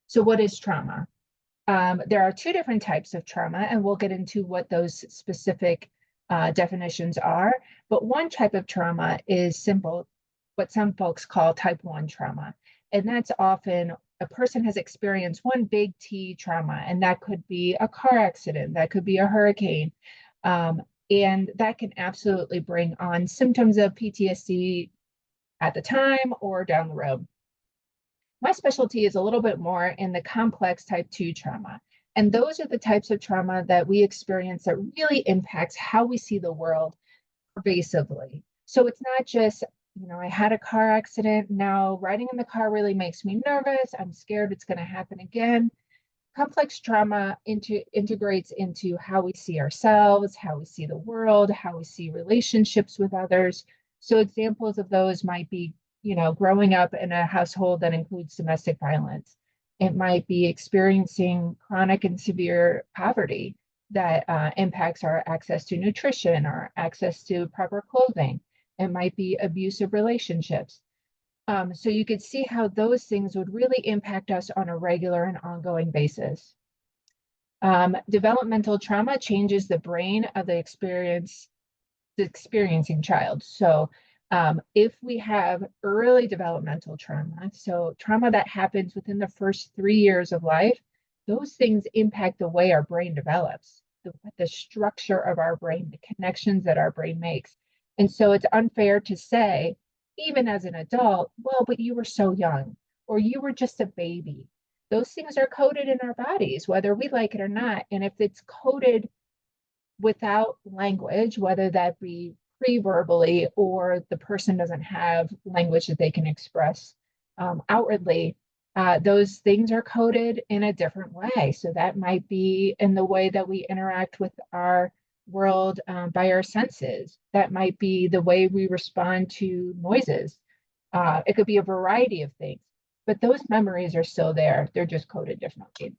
So what is trauma? There are two different types of trauma, and we'll get into what those specific definitions are. But one type of trauma is simple, what some folks call type 1 trauma. And that's often a person has experienced one big T trauma, and that could be a car accident, that could be a hurricane. And that can absolutely bring on symptoms of PTSD at the time or down the road. My specialty is a little bit more in the complex type 2 trauma. And those are the types of trauma that we experience that really impacts how we see the world pervasively. So it's not just, I had a car accident. Now riding in the car really makes me nervous. I'm scared it's going to happen again. Complex trauma integrates into how we see ourselves, how we see the world, how we see relationships with others. So examples of those might be, growing up in a household that includes domestic violence. It might be experiencing chronic and severe poverty that impacts our access to nutrition, our access to proper clothing. It might be abusive relationships. So you could see how those things would really impact us on a regular and ongoing basis. Developmental trauma changes the brain of the experiencing child. So if we have early developmental trauma, so trauma that happens within the first 3 years of life, those things impact the way our brain develops, the structure of our brain, the connections that our brain makes. And so it's unfair to say, even as an adult, well, but you were so young, or you were just a baby. Those things are coded in our bodies, whether we like it or not. And if it's coded without language, whether that be pre-verbally or the person doesn't have language that they can express outwardly, those things are coded in a different way. So that might be in the way that we interact with our world by our senses. That might be the way we respond to noises. It could be a variety of things, but those memories are still there. They're just coded differently.